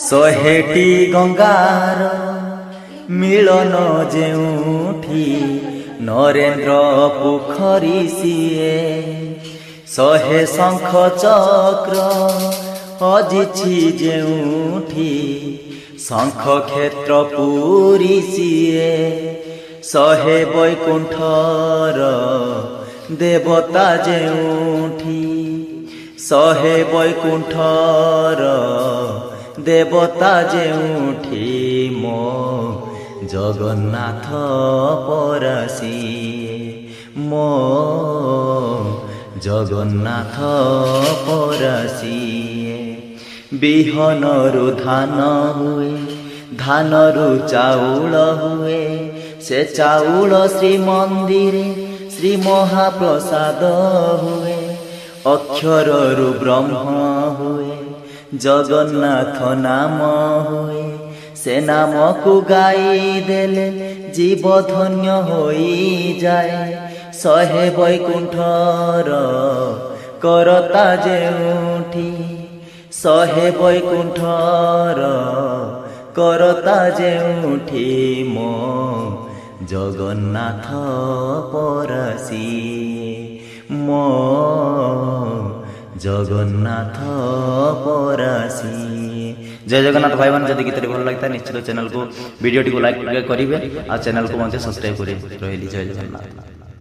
ଶହେଟି ଗଙ୍ଗାର ମିଳନ ଯେଉଁଠି ନରେନ୍ଦ୍ର ପୋଖରୀ ସିଏ, ଶହେ ଶଙ୍ଖ ଚକ୍ର ହଜିଛି ଯେଉଁଠି ଶଙ୍ଖ କ୍ଷେତ୍ର ପୁରୀ ସିଏ, ଶହେ ବୈକୁଣ୍ଠର ଦେବତା ଯେଉଁଠି, ଶହେ ବୈକୁଣ୍ଠର ଦେବତା ଯେଉଁଠି ମୋ ଜଗନ୍ନାଥ ପରାସିଏ, ମୋ ଜଗନ୍ନାଥ ପରାସିଏ। ବିହନରୁ ଧାନ ହୁଏ, ଧାନରୁ ଚାଉଳ ହୁଏ, ସେ ଚାଉଳ ଶ୍ରୀମନ୍ଦିରେ ଶ୍ରୀ ମହାପ୍ରସାଦ ହୁଏ। ଅକ୍ଷରରୁ ବ୍ରହ୍ମ ହୁଏ, ଜଗନ୍ନାଥ ନାମ ହୁଏ, ସେ ନାମକୁ ଗାଇଦେଲେ ଜୀବ ଧନ୍ୟ ହୋଇଯାଏ। ଶହେ ବୈକୁଣ୍ଠର କରତା ଯେଉଁଠି, ଶହେ ବୈକୁଣ୍ଠର କରତା ଯେଉଁଠି ମୋ ଜଗନ୍ନାଥ ପରାସିଏ, ମୋ ଜଗନ୍ନାଥ ପରାସିଏ। जय जगन्नाथ भाई मान जदि गीत भल लगता है निश्चित चैनल को वीडियो टी को लाइक करेंगे और चैनल को सब्सक्राइब करेंगे। जय जगन्नाथ।